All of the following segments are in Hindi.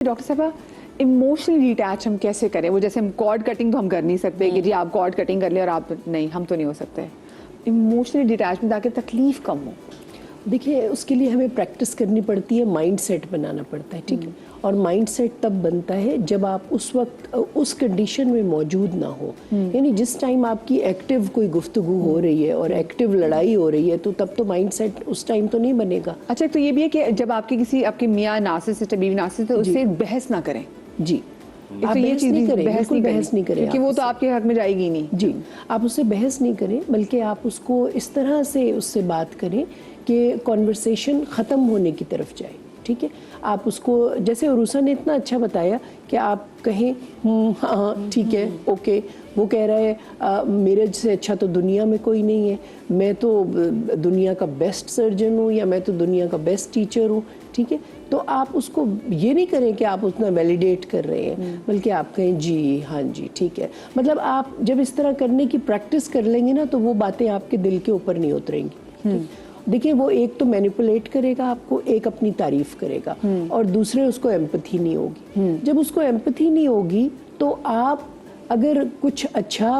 डॉक्टर साहब इमोशनली डिटैच हम कैसे करें? वो जैसे हम कॉर्ड कटिंग तो हम कर नहीं सकते कि जी आप कॉर्ड कटिंग कर ले और आप नहीं, हम तो नहीं हो सकते। इमोशनली डिटैचमेंट ताकि तकलीफ कम हो। देखिए उसके लिए हमें प्रैक्टिस करनी पड़ती है, माइंड सेट बनाना पड़ता है, ठीक है। और माइंड सेट तब बनता है जब आप उस वक्त उस कंडीशन में मौजूद ना हो, यानी जिस टाइम आपकी एक्टिव कोई गुफ्तगू हो रही है और एक्टिव लड़ाई हो रही है तो तब तो माइंड सेट उस टाइम तो नहीं बनेगा। अच्छा, तो ये भी है कि जब आपके मियाँ नार्सिसिस्ट है, बीवी नार्सिसिस्ट है, तो उससे बहस ना करें। जी, आप ये चीज नहीं करें, बिल्कुल बहस नहीं करें, क्योंकि वो तो आपके हक में जाएगी नहीं। जी, आप उससे बहस नहीं करें, बल्कि आप उसको इस तरह से उससे बात करें कि कॉन्वर्सेशन ख़त्म होने की तरफ जाए, ठीक है। आप उसको, जैसे उरूसा ने इतना अच्छा बताया कि आप कहें हाँ ठीक है, ओके, वो कह रहा है मेरे से अच्छा तो दुनिया में कोई नहीं है, मैं तो दुनिया का बेस्ट सर्जन हूँ या मैं तो दुनिया का बेस्ट टीचर हूँ, ठीक है। तो आप उसको ये नहीं करें कि आप उतना वैलिडेट कर रहे हैं, बल्कि आप कहें जी हाँ जी ठीक है। मतलब आप जब इस तरह करने की प्रैक्टिस कर लेंगे ना तो वो बातें आपके दिल के ऊपर नहीं उतरेंगी। देखिए वो एक तो मैनिपुलेट करेगा आपको, एक अपनी तारीफ करेगा और दूसरे उसको एम्पैथी नहीं होगी। जब उसको एम्पैथी नहीं होगी तो आप अगर कुछ अच्छा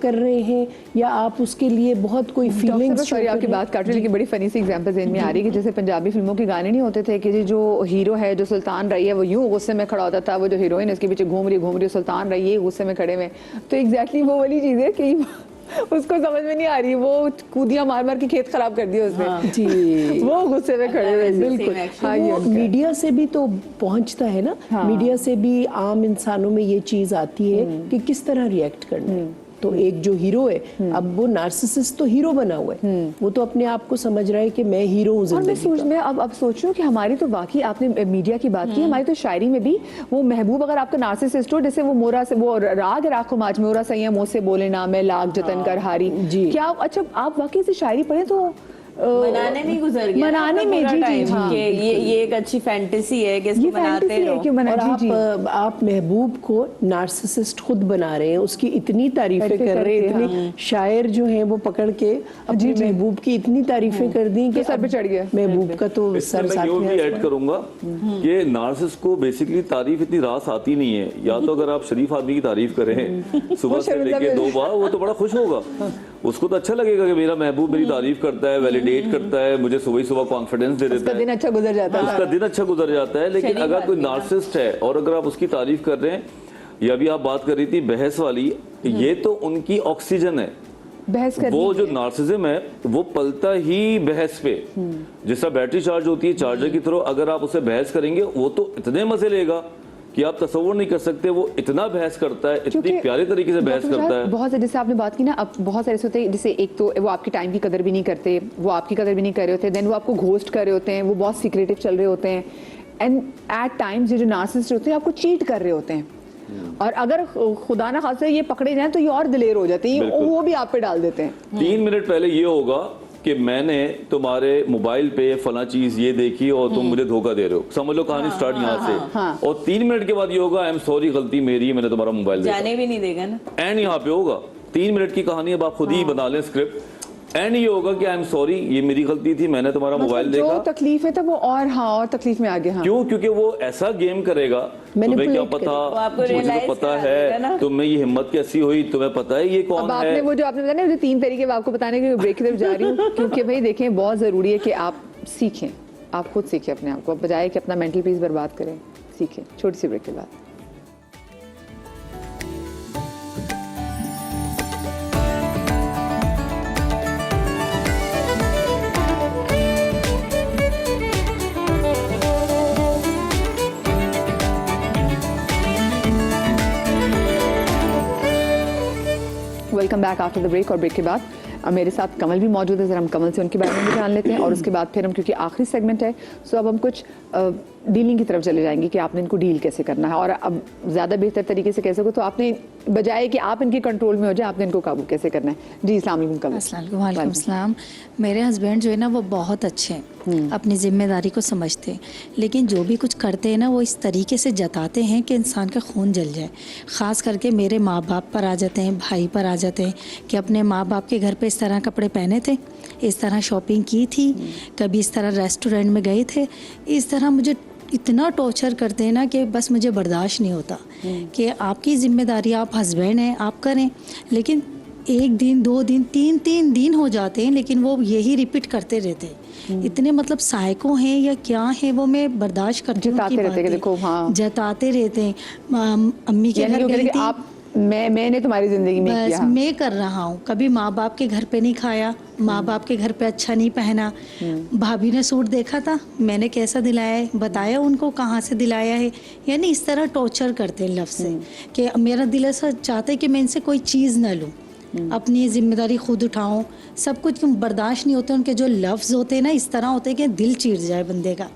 कर रहे हैं या आप उसके लिए बहुत कोई फीलिंग्स, सॉरी आपकी बात काट रही, लेकिन बड़ी फनी सी एग्जांपल ज़हन में आ रही है कि जैसे पंजाबी फिल्मों के गाने नहीं होते थे कि जो हीरो है, जो सुल्तान रही है, वो यूं गुस्से में खड़ा होता था, वो जो हीरोइन इसके पीछे घूम रही सुल्तान रही है गुस्से में खड़े में। तो एग्जैक्टली वो वाली चीज़ है कि उसको समझ में नहीं आ रही, वो कूदियां मार मार के खेत खराब कर दिया उसने। हाँ, जी, वो गुस्से में खड़े हुए। बिल्कुल। हाँ, वो मीडिया से भी तो पहुंचता है ना। हाँ। मीडिया से भी आम इंसानों में ये चीज आती है कि किस तरह रिएक्ट करना है। तो एक जो हीरो है, अब वो नार्सिसिस्ट तो हीरो बना हुआ है, वो तो अपने आप को समझ रहा है कि मैं हीरो हूँ जिंदगी का। मैं अब सोच रही हूँ कि हमारी तो वाकई, आपने मीडिया की बात की, हमारी तो शायरी में भी वो महबूब अगर आपका नार्सिसिस्ट हो, जैसे वो मोरा से वो राग राखो माज मोरा सैया मुँह से बोले ना मैं लाख जतन कर हारी। क्या अच्छा आप वाकई से शायरी पढ़े तो मनाने में गुजर गया, मनाने में जी हाँ, ये एक अच्छी फैंटेसी है कि इसको मनाते रहो। और आप महबूब को नार्सिसिस्ट खुद बना रहे हैं, उसकी इतनी तारीफें कर रहे हैं, इतनी शायर जो हैं वो पकड़ के अपने महबूब की इतनी तारीफें कर दी कि सर पे चढ़ गया महबूब का तो सर साथ में। मैं ऐड करूंगा कि नार्सिसिस्ट को बेसिकली तारीफ इतनी रास आती नहीं है। या तो अगर आप शरीफ आदमी की तारीफ करें सुबह से लेके 2 बार, वो तो बड़ा खुश होगा, उसको तो अच्छा लगेगा कि मेरा महबूब मेरी तारीफ करता है, वैलिडेट करता है, मुझे सुबह कॉन्फिडेंस दे देता है, उसका दिन अच्छा गुजर जाता है। लेकिन अगर कोई नार्सिसिस्ट है और अगर आप उसकी तारीफ कर रहे हैं, या भी आप बात कर रही थी बहस वाली, ये तो उनकी ऑक्सीजन है। बहस करनी वो जो नार्सिसिज्म है वो पलता ही बहस पे, जैसा बैटरी चार्ज होती है चार्जर की तरह, अगर आप उसे बहस करेंगे वो तो इतने मजे लेगा कि आप तस्वुर नहीं कर सकते। वो इतना बहस करता है, इतनी प्यारे तरीके से बहस करता है। बहुत से, जैसे आपने बात की ना, अब बहुत सारे होते हैं, जैसे एक तो वो आपकी टाइम की कदर भी नहीं करते, वो आपकी कदर भी नहीं कर रहे होते, देन वो आपको घोस्ट कर रहे होते हैं, वो बहुत सीक्रेटिव चल रहे होते हैं, एंड एट टाइम्स ये जो नार्सिसिस्ट होते हैं आपको चीट कर रहे होते हैं। और अगर खुदा ना खासा ये पकड़े जाएं तो ये और दिलेर हो जाते हैं, वो भी आप पे डाल देते हैं। 3 मिनट पहले ये होगा कि मैंने तुम्हारे मोबाइल पे फला चीज ये देखी और तुम मुझे धोखा दे रहे हो, समझ लो कहानी स्टार्ट यहाँ से। और 3 मिनट के बाद ये होगा आई एम सॉरी, गलती मेरी, मैंने तुम्हारा मोबाइल देखा। जाने भी नहीं देगा ना, एंड यहाँ पे होगा 3 मिनट की कहानी, अब आप खुद ही बना लें स्क्रिप्ट। एंड ये होगा कि आई एम सॉरी, ये मेरी गलती थी, मैंने तुम्हारा मोबाइल देखा। जो तकलीफ है तब वो और तकलीफ में आ गया। क्यों? क्योंकि वो ऐसा गेम करेगा, तुम्हें क्या पता, मुझे तो पता है, तुम्हें ये हिम्मत कैसी हुई, तुम्हें पता है ये कौन है। आपने वो जो आपने बताया ना, 3 तरीके आपको बताने के ब्रेक की तरफ जा रही हूँ क्योंकि भाई देखें बहुत जरूरी है कि आप सीखें, आप खुद सीखें अपने आप को, बजाय कि अपना मेंटल पीस बर्बाद करें। सीखें। छोटी सी ब्रेक के बाद welcome back after the break. और ब्रेक के बाद मेरे साथ कमल भी मौजूद है, जरा हम कमल से उनके बारे में भी जान लेते हैं और उसके बाद फिर हम, क्योंकि आखिरी सेगमेंट है, सो अब हम कुछ डीलिंग की तरफ चले जाएंगे कि आपने इनको डील कैसे करना है और अब ज़्यादा बेहतर तरीके से कैसे हो, तो आपने बजाय कि आप इनके कंट्रोल में हो जाए, आपने इनको काबू कैसे करना है। जी अस्सलाम वालेकुम। वालेकुम सलाम। मेरे हस्बैंड जो है ना वो बहुत अच्छे हैं, अपनी जिम्मेदारी को समझते हैं, लेकिन जो भी कुछ करते हैं ना वो इस तरीके से जताते हैं कि इंसान का खून जल जाए। ख़ास करके मेरे माँ बाप पर आ जाते हैं, भाई पर आ जाते हैं कि अपने माँ बाप के घर पे इस तरह कपड़े पहने थे, इस तरह शॉपिंग की थी, कभी इस तरह रेस्टोरेंट में गए थे, इस तरह मुझे इतना टॉर्चर करते हैं ना कि बस मुझे बर्दाश्त नहीं होता कि आपकी जिम्मेदारी, आप हस्बैंड हैं, आप करें, लेकिन 1 दिन 2 दिन 3 दिन हो जाते हैं, लेकिन वो यही रिपीट करते रहते हैं। इतने मतलब साइको हैं या क्या है वो मैं बर्दाश्त करती हूँ। जताते उनकी रहते हैं कि बातें। देखो, हाँ। जताते रहते हैं। अम्मी के यानी घर कि वो कहते गई हैं कि थी, आप मैंने तुम्हारी जिंदगी में बस किया। मैं कर रहा हूँ। कभी माँ बाप के घर पे नहीं खाया, माँ बाप के घर पे अच्छा नहीं पहना, भाभी ने सूट देखा था, मैंने कैसा दिलाया है, बताया उनको कहाँ से दिलाया है। यानी इस तरह टॉर्चर करते हैं लफ्ज़ से कि मेरा दिल ऐसा चाहता है कि मैं इनसे कोई चीज़ ना लूँ, अपनी जिम्मेदारी खुद उठाऊं। सब कुछ बर्दाश्त नहीं होते। उनके जो लफ्ज़ होते हैं ना इस तरह होते हैं कि दिल चीर जाए बंदे का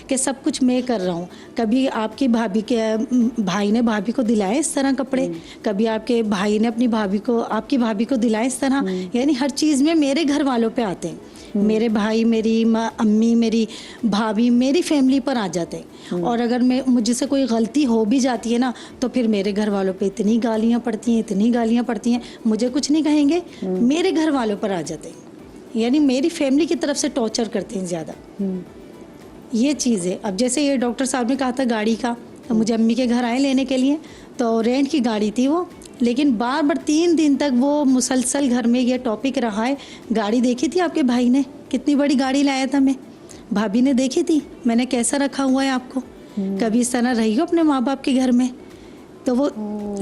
कि सब कुछ मैं कर रहा हूँ। कभी आपकी भाभी के भाई ने भाभी को दिलाए इस तरह कपड़े, कभी आपके भाई ने अपनी भाभी को, आपकी भाभी को दिलाए इस तरह। यानी हर चीज़ में मेरे घर वालों पे आते हैं। मेरे भाई, मेरी माँ, अम्मी, मेरी भाभी, मेरी फैमिली पर आ जाते हैं। और अगर मैं मुझसे कोई गलती हो भी जाती है ना तो फिर मेरे घर वालों पे इतनी गालियाँ पड़ती हैं, इतनी गालियाँ पड़ती हैं, मुझे कुछ नहीं कहेंगे, मेरे घर वालों पर आ जाते हैं। यानी मेरी फैमिली की तरफ से टॉर्चर करते हैं ज़्यादा। ये चीज़ है। अब जैसे ये डॉक्टर साहब ने कहा था गाड़ी का, तो मुझे अम्मी के घर आए लेने के लिए, तो रेंट की गाड़ी थी वो, लेकिन बार बार 3 दिन तक वो मुसलसल घर में ये टॉपिक रहा है। गाड़ी देखी थी आपके भाई ने, कितनी बड़ी गाड़ी लाया था मैं, भाभी ने देखी थी मैंने कैसा रखा हुआ है आपको, कभी इस तरह रही हो अपने माँ बाप के घर में। तो वो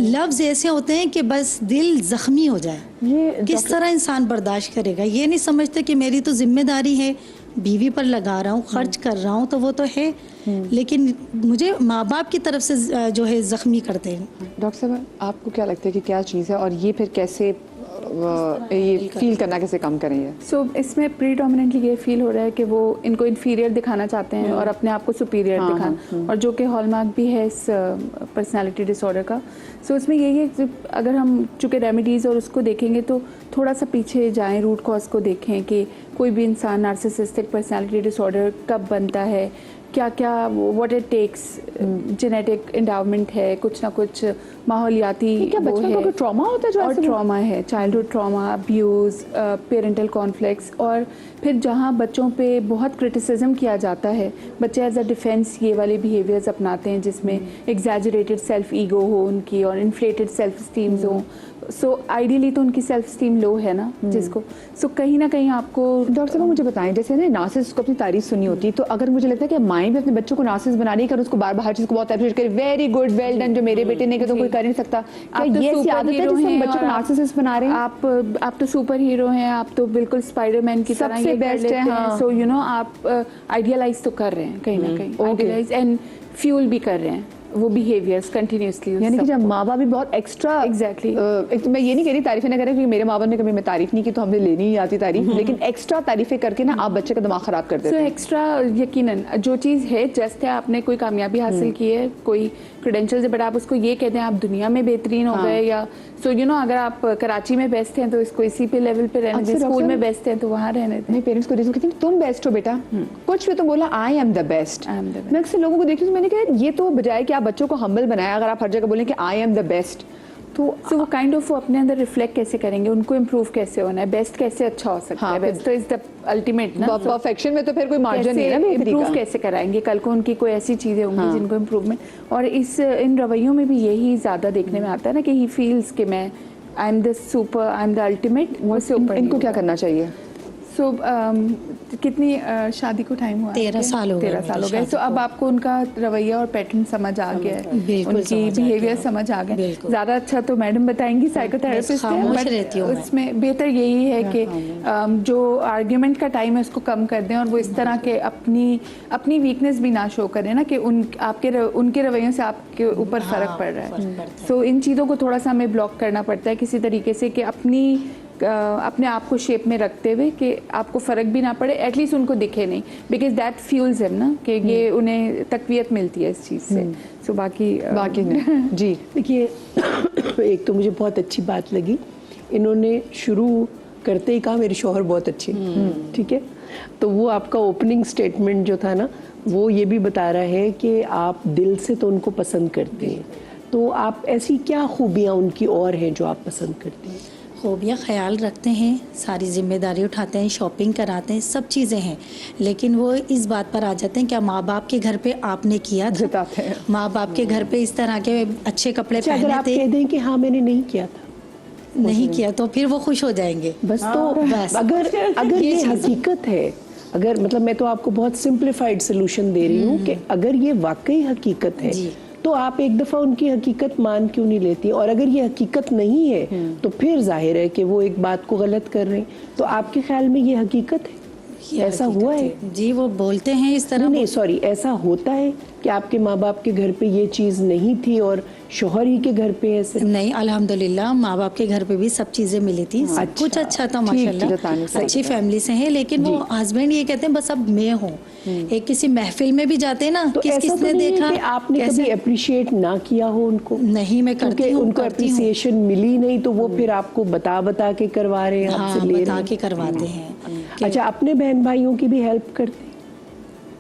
लफ्ज़ ऐसे होते हैं कि बस दिल ज़ख्मी हो जाए। ये किस तरह इंसान बर्दाश्त करेगा? ये नहीं समझते कि मेरी तो जिम्मेदारी है, बीवी पर लगा रहा हूँ, खर्च कर रहा हूँ, तो वो तो है, लेकिन मुझे माँ बाप की तरफ से जो है ज़ख्मी करते हैं। डॉक्टर साहब, आपको क्या लगता है कि क्या चीज़ है और ये फिर कैसे ये फील करना कैसे कम करें ये? सो इसमें प्रीडोमिनेंटली ये फील हो रहा है कि वो इनको इन्फीरियर दिखाना चाहते हैं और अपने आप को सुपीरियर दिखाना, और जो कि हॉलमार्क भी है इस पर्सनालिटी डिसऑर्डर का। सो इसमें यही है कि अगर हम चूँकि रेमेडीज़ और उसको देखेंगे तो थोड़ा सा पीछे जाएं, रूट कॉज को देखें कि कोई भी इंसान नार्सिसिस्टिक पर्सनालिटी डिसऑर्डर कब बनता है, क्या क्या व्हाट इट टेक्स, जेनेटिक एंडावमेंट है, कुछ ना कुछ माहौलियाती क्या वो बचपन है, को ट्रॉमा होता है जो और ऐसे ट्रॉमा है, childhood trauma, abuse, parental conflicts, और फिर जहाँ बच्चों पे बहुत क्रिटिसिज्म किया जाता है, बच्चे एज अ डिफेंस ये वाले बिहेवियर्स अपनाते हैं जिसमें एग्जैजरेटेड सेल्फ ईगो हो उनकी और इन्फ्लेटेड सेल्फ स्टीम्स हो। सो आइडियली तो उनकी सेल्फ स्टीम लो है ना जिसको, सो कहीं ना कहीं आपको। डॉक्टर साहब मुझे बताएं, जैसे ना नार्सिसिस्ट को अपनी तारीफ सुनी होती है, तो अगर मुझे लगता है कि माएँ भी अपने बच्चों को नार्सिसिस्ट बना रही है, उसको बार बार हर चीज़ को बहुत अप्रिशिएट करे, वेरी गुड, वेल डन, जो मेरे बेटे ने किया तो कोई कर नहीं सकता, क्या आप तो ये ऐसी सुपर आदत है हीरो जिससे हम हैं बच्चों को और नार्सिसिस्ट बना रहे हैं? आप तो सुपर हीरो हैं, आप तो बिल्कुल स्पाइडरमैन की तरह सबसे ये कर best लेते है, हैं। हाँ। सो यू नो आप आइडियलाइज तो कर रहे हैं कहीं ना कहीं, आइडियलाइज एंड फ्यूल भी कर रहे हैं वो बिहेवियर्स कंटिन्यूसली। यानी कि जब माँ बाप भी बहुत एक्स्ट्रा, Exactly. एक तो मैं ये नहीं कह रही तारीफें ना करें, क्योंकि मेरे माँ बाप ने कभी मैं तारीफ नहीं की तो हमें लेनी ही आती तारीफ, लेकिन एक्स्ट्रा तारीफें करके ना आप बच्चे का दिमाग खराब कर देते सो हैं। एक्स्ट्रा यकीनन जो चीज़ है, जस्ट है, आपने कोई कामयाबी हासिल की है, कोई क्रेडेंशियल्स है, बट आप उसको ये कहते हैं आप दुनिया में बेहतरीन हो गए, या सो यू नो अगर आप कराची में बेस्ट हैं तो इसको इसी पे लेवल पे रहने दें, स्कूल में बेस्ट हैं तो वहाँ रहने दें। मेरे पेरेंट्स को रीजन कहते हैं तुम बेस्ट हो बेटा, कुछ भी तुम बोला I am the best. I am the best. मैं अक्सर लोगों को देखती हूँ, मैंने कहा ये तो बजाय कि आप बच्चों को हम्बल बनाया, अगर आप हर जगह बोलें कि आई एम द बेस्ट, तो वो काइंड ऑफ वो अपने अंदर रिफ्लेक्ट कैसे करेंगे, उनको इम्प्रूव कैसे होना है, बेस्ट कैसे अच्छा हो सकता हाँ, है, बेस्ट तो इज द अल्टीमेट ना। परफेक्शन में तो फिर कोई मार्जिन नहीं है ना बेहतरी इम्प्रूव का। कैसे कराएंगे, कल को उनकी कोई ऐसी चीज़ें होंगी जिनको इम्प्रूवमेंट, और इन रवैयों में भी यही ज़्यादा देखने में आता है ना कि ही फील्स कि मैं I am the super, I am the ultimate, उससे ऊपर इनको क्या करना चाहिए? सो कितनी शादी को टाइम हुआ? 13 साल हो गए 13 साल हो मेरी गए। सो शादी अब को। आपको उनका रवैया और पैटर्न समझ आ गया है, बिल्कुल उनकी समझ आ बिहेवियर गया। समझ आ गए। बिल्कुल। ज़्यादा अच्छा तो मैडम बताएंगी, साइकोथेरेपिस्ट है, खामोश but रहती हूँ मैं। उसमें बेहतर यही है कि जो आर्ग्यूमेंट का टाइम है उसको कम कर दें, और वो इस तरह के अपनी वीकनेस भी ना शो करें ना कि उनके रवैयों से आपके ऊपर फ़र्क पड़ रहा है। सो इन चीज़ों को थोड़ा सा हमें ब्लॉक करना पड़ता है किसी तरीके से कि अपने आप को शेप में रखते हुए कि आपको फ़र्क भी ना पड़े, एटलीस्ट उनको दिखे नहीं, बिकॉज दैट फ्यूल्स हिम ना कि ये उन्हें तकवीयत मिलती है इस चीज़ से। सो बाकी नहीं जी। देखिए एक तो मुझे बहुत अच्छी बात लगी, इन्होंने शुरू करते ही कहा मेरे शौहर बहुत अच्छे, ठीक है, तो वो आपका ओपनिंग स्टेटमेंट जो था ना वो ये भी बता रहा है कि आप दिल से तो उनको पसंद करते हैं, तो आप ऐसी क्या खूबियाँ उनकी और हैं जो आप पसंद करते हैं? खूबियाँ ख्याल रखते हैं, सारी जिम्मेदारी उठाते हैं, शॉपिंग कराते हैं, सब चीज़ें हैं, लेकिन वो इस बात पर आ जाते हैं क्या माँ बाप के घर पे आपने किया था, जताते हैं। माँ बाप के घर पे इस तरह के अच्छे कपड़े अच्छा, अगर पहने आप थे, कह दें कि हाँ मैंने नहीं किया था, नहीं किया, तो फिर वो खुश हो जाएंगे। बस तो बस। अगर अगर ये ये चीज़ है। हकीकत है, अगर मतलब मैं तो आपको बहुत सिंप्लीफाइड सोल्यूशन दे रही हूँ कि अगर ये वाकई हकीकत है जी। तो आप एक दफ़ा उनकी हकीकत मान क्यों नहीं लेती, और अगर ये हकीकत नहीं है तो फिर जाहिर है कि वो एक बात को गलत कर रहे हैं। तो आपके ख्याल में ये हकीकत है, ये ऐसा हकीकत हुआ है? जी, वो बोलते हैं इस तरह। नहीं सॉरी, ऐसा होता है कि आपके माँ बाप के घर पे ये चीज़ नहीं थी और शोहर ही के घर पे ऐसे? नहीं, अल्हम्दुलिल्लाह माँ बाप के घर पे भी सब चीज़ें मिली थी, सब कुछ अच्छा था जताने माशाल्लाह, से अच्छी फैमिली से है, लेकिन वो हस्बैंड ये कहते हैं बस अब मैं हूँ। एक किसी महफिल में भी जाते हैं ना, तो ऐसा तो किसने नहीं है देखा कि आपने कैसे? कभी अप्रिशिएट ना किया हो उनको? नहीं, मैं करती क्योंकि हूँ, उनको करती हूँ। अप्रिसिएशन मिली नहीं तो वो फिर आपको बता के करवा रहे हैं, हाँ, आपसे ले बता रहे के हैं। करवाते हैं कि अच्छा, अपने बहन भाइयों की भी हेल्प करते हैं?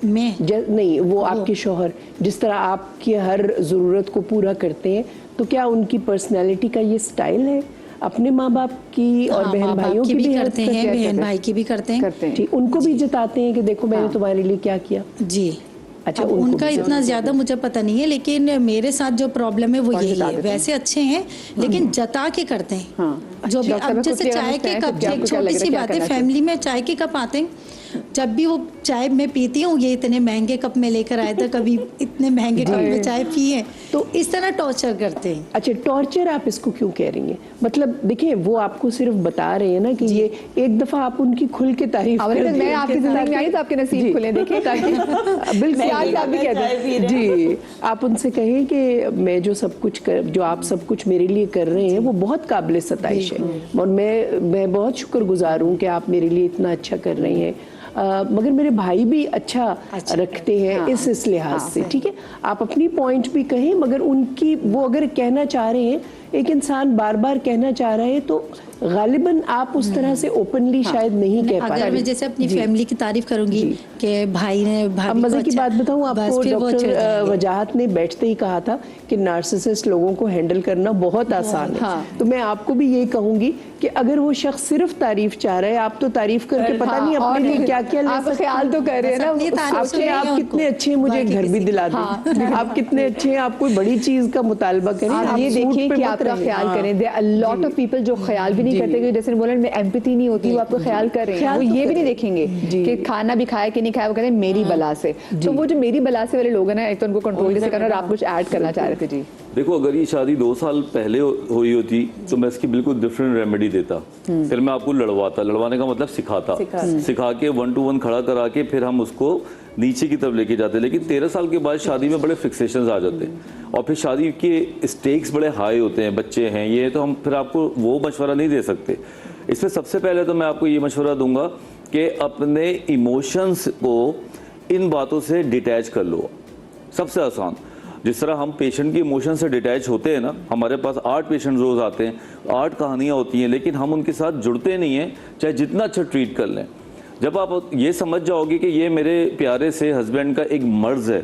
मैं नहीं, वो आपके शौहर जिस तरह आपकी हर ज़रूरत को पूरा करते हैं, तो क्या उनकी पर्सनैलिटी का ये स्टाइल है? अपने माँ बाप की और हाँ, बहन माँ बाप भाइयों की भी हेल्प करते हैं, बहन भाई की भी करते हैं। करते हैं। ठीक, उनको भी जताते हैं कि देखो मैंने तुम्हारे लिए क्या किया? जी। अच्छा, अब उनको उनका भी इतना ज्यादा मुझे पता नहीं है, लेकिन मेरे साथ जो प्रॉब्लम है वो और यही जता है। देते हैं। वैसे अच्छे हैं, लेकिन जता के करते हैं। हाँ। जो भी डॉक्टर अब साहब, जैसे कुछ चाय के कहना कप, चाहते हैं, एक आपको क्या लग छोटी रहा है, सी क्या बात है, करना चाहिए? फैमिली में चाय के कप आते हैं, जब भी वो चाय मैं पीती हूँ, ये इतने महंगे कप में लेकर आए थे, कभी इतने महंगे कप में चाय पी है, तो इस तरह टॉर्चर करते हैं। अच्छा, टॉर्चर आप इसको क्यों कह रही हैं? मतलब देखिए, वो आपको सिर्फ बता रहे हैं ना कि ये एक दफा आप उनकी खुल के तारीफ अब कर मैं दें आपकी उनके जिंदगी में साथ। आई तो आपके नसीब जी। खुले, देखिए, ताकि बिल्कुल आज आप भी चाय कहते पी हैं। रहे हैं। जी, आप उनसे कहें कि मैं जो आप सब कुछ मेरे लिए कर रहे हैं वो बहुत काबिल सताइश है, और मैं बहुत शुक्रगुजार हूँ कि आप मेरे लिए इतना अच्छा कर रहे हैं। मगर मेरे भाई भी अच्छा रखते हैं इस लिहाज से, ठीक है? आप अपनी पॉइंट भी कहें, मगर उनकी वो अगर कहना चाह रहे हैं, एक इंसान बार बार कहना चाह रहा है, तो गालिबन आप उस तरह से ओपनली शायद नहीं कह अगर मैं पाए। जैसे अपनी फैमिली की तारीफ करूंगी कि भाई ने अब भाभी मजे को की अच्छा- बात बताऊं बस आपको, फिर वो चिढ़ डॉक्टर जाएंगे। वजाहत ने बैठते ही कहा था कि नार्सिसिस्ट लोगों को हैंडल करना बहुत आसान है। हाँ। तो मैं आपको भी यही कहूंगी कि अगर वो शख्स सिर्फ तारीफ चाह रहा है, आप तो तारीफ करके पता नहीं हाँ, अपने और लिए क्या क्या ले आप सकते ख्याल तो कर रहे हैं ना, अपनी तारीफ आपके सुनिए आप उनको। कितने अच्छे हैं, मुझे बाकी घर भी किसी- दिला दें। आप कितने अच्छे हैं, आप कोई बड़ी चीज का मुतालबा करें, आप ये सूट देखिए पे कि मत आपका रहें। ख्याल हाँ। करें। There are lot of people जो ख्याल भी नहीं करते, क्योंकि जैसे बोला में एम्पैथी नहीं होती, वो आपको ख्याल कर रहे हैं, ख्याल वो तो ये भी नहीं करें। देखेंगे जी। कि खाना भी खाया कि नहीं खाया, वो कहते हैं मेरी बला से। तो वो जो मेरी बला से वाले लोग हैं ना, एक तो उनको कंट्रोल कैसे करना, और आप कुछ ऐड करना चाह रहे थे। जी, देखो, अगर ये शादी 2 साल पहले हुई होती तो मैं इसकी बिल्कुल डिफरेंट रेमेडी देता। फिर मैं आपको लड़वाने का मतलब सिखा के 1 to 1 खड़ा करा के फिर हम उसको नीचे की तरफ लेके जाते। लेकिन 13 साल के बाद शादी में बड़े फिक्सेशंस आ जाते हैं, और फिर शादी के स्टेक्स बड़े हाई होते हैं, बच्चे हैं ये, तो हम फिर आपको वो मशवरा नहीं दे सकते। इसमें सबसे पहले तो मैं आपको ये मशवरा दूंगा कि अपने इमोशंस को इन बातों से डिटैच कर लो। सबसे आसान, जिस तरह हम पेशेंट की इमोशन से डिटैच होते हैं ना, हमारे पास 8 पेशेंट रोज आते हैं, 8 कहानियाँ होती हैं, लेकिन हम उनके साथ जुड़ते नहीं हैं, चाहे जितना अच्छा ट्रीट कर लें। जब आप ये समझ जाओगे कि ये मेरे प्यारे से हस्बैंड का एक मर्ज है,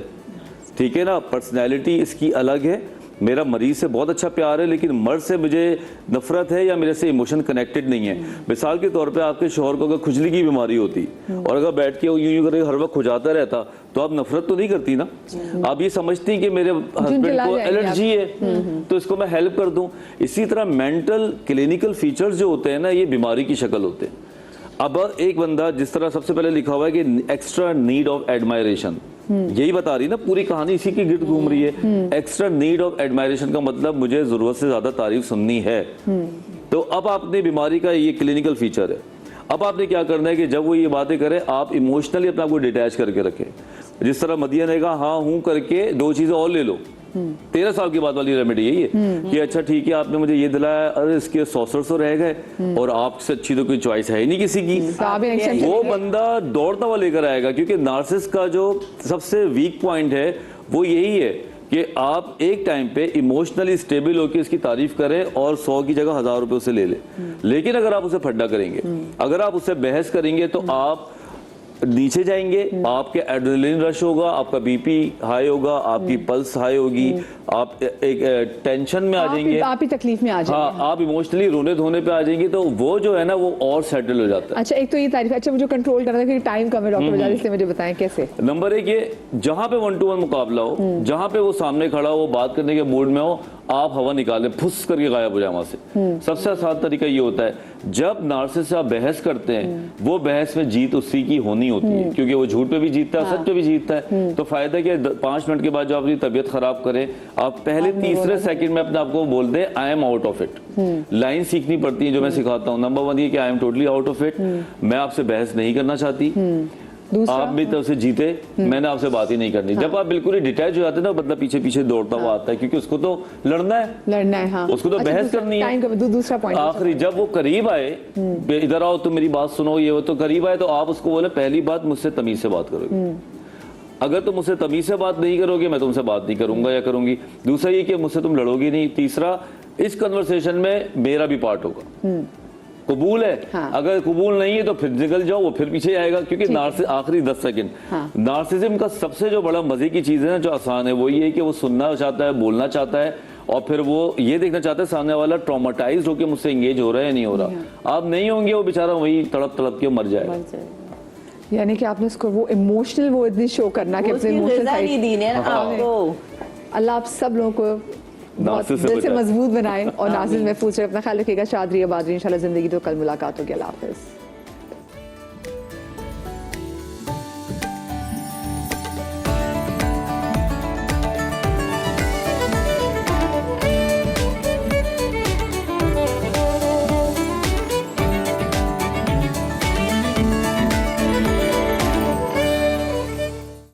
ठीक है ना, पर्सनैलिटी इसकी अलग है, मेरा मरीज से बहुत अच्छा प्यार है, लेकिन मर्ज से मुझे नफरत है या मेरे से इमोशन कनेक्टेड नहीं है। मिसाल के तौर पे आपके शौहर को अगर खुजली की बीमारी होती और अगर बैठ के वो यूं करके हर वक्त खुजाता रहता, तो आप नफरत तो नहीं करती ना, आप ये समझती कि मेरे हस्बैंड को एलर्जी है, तो इसको मैं हेल्प कर दूं। इसी तरह मेंटल क्लिनिकल फीचर्स जो होते हैं ना, ये बीमारी की शक्ल होते हैं। अब एक बंदा, जिस तरह सबसे पहले लिखा हुआ है कि एक्स्ट्रा नीड ऑफ एडमायरेशन, यही बता रही ना, पूरी कहानी इसी की गिर्द घूम रही है। एक्स्ट्रा नीड ऑफ एडमायरेशन का मतलब मुझे जरूरत से ज्यादा तारीफ सुननी है। तो अब आपने बीमारी का ये क्लिनिकल फीचर है। अब आपने क्या करना है कि जब वो ये बातें करे, आप इमोशनली अपने आप को डिटैच करके रखें। जिस तरह मदिया ने कहा हाँ हूं करके 2 चीजें और ले लो। 13 साल के बाद वाली रेमेडी यही है कि अच्छा ठीक है, आपने मुझे ये दिलाया, अरे इसके 100 रह गए, और आपसे अच्छी तो कोई चॉइस है ही नहीं किसी की। वो बंदा दौड़ता हुआ लेकर आएगा, क्योंकि नार्सिस का जो सबसे वीक पॉइंट है वो यही है कि आप एक टाइम पे इमोशनली स्टेबल होकर इसकी तारीफ करें और 100 की जगह 1000 रुपए उसे ले ले। लेकिन अगर आप उसे फड्डा करेंगे, अगर आप उससे बहस करेंगे, तो आप नीचे जाएंगे, आपके एड्रेनलिन रश होगा, आपका बीपी हाई होगा, आपकी पल्स हाई होगी, आप एक टेंशन में आ जाएंगे, आप ही तकलीफ में आ जाएंगे। हाँ, आप इमोशनली रोने धोने पे आ जाएंगे, तो वो जो है ना वो और सेटल हो जाता है। अच्छा, एक तो ये तारीफ, अच्छा मुझे कंट्रोल करना था क्योंकि टाइम कम है डॉक्टर बजाज, इसलिए मुझे बताएं कैसे। नंबर एक, ये जहां पे 1-to-1 मुकाबला हो, जहां पे वो सामने खड़ा हो, वो बात करने के मूड में हो, आप हवा निकालें, फुस करके गायब हो जाए वहां से। सबसे आसान तरीका ये होता है, जब नार्सिसिस्ट से आप बहस करते हैं, वो बहस में जीत उसी की होनी होती है, क्योंकि वो झूठ पे भी जीतता है, सच पे भी जीतता है। तो फायदा क्या, 5 मिनट के बाद जो अपनी तबीयत खराब करें, आप पहले तीसरे सेकंड में अपने आप को बोल दें I am out of it. Line सीखनी पड़ती है जो मैं सिखाता हूँ। नंबर 1 ये कि I am totally out of it, मैं आपसे बहस नहीं करना चाहती, आप मेरी तरफ से जीते, मैंने आपसे बात ही नहीं करनी। जब आप बिल्कुल ही डिटैच हो जाते हैं ना, बंदा पीछे पीछे दौड़ता हुआ आता है, क्योंकि उसको तो लड़ना है, हाँ। उसको तो बहस करनी है। दूसरा पॉइंट, आखिरी जब वो करीब आए, इधर आओ तो मेरी बात सुनो, ये वो, तो करीब आए तो आप उसको बोले पहली बात, मुझसे तमीज से बात करोगे, अगर तुम मुझसे तमीज से बात नहीं करोगे मैं तुमसे बात नहीं करूंगा या करूंगी। दूसरा ये कि मुझसे तुम लड़ोगी नहीं। तीसरा, इस कन्वर्सेशन में मेरा भी पार्ट होगा। कबूल है? हाँ। अगर कबूल नहीं है तो फिर निकल जाओ, वो फिर पीछे आएगा, क्योंकि आखिरी 10 सेकंड। हाँ। नार्सिसिज्म का सबसे जो बड़ा मजे की चीज है ना, जो आसान है, वो ये है कि वो सुनना चाहता है, बोलना चाहता है, और फिर वो ये देखना चाहता है सामने वाला ट्रॉमाटाइज्ड होकर मुझसे एंगेज हो रहा है या नहीं हो रहा। आप नहीं होंगे, वो बेचारा वही तड़प तड़प के मर जाएगा। यानी कि आपने उसको वो इमोशनल वो इतनी शो करना कि अपने इमोशनल आपको। अल्लाह आप सब लोगों को बहुत नार्सिस से दिल से बचाए। मजबूत बनाए और नाज़िल महफूज रहे। अपना ख्याल रखिएगा। शाद रहिए, आबाद रहिए, इंशाल्लाह जिंदगी तो कल मुलाकात होगी। अल्लाह हाफ़िज़।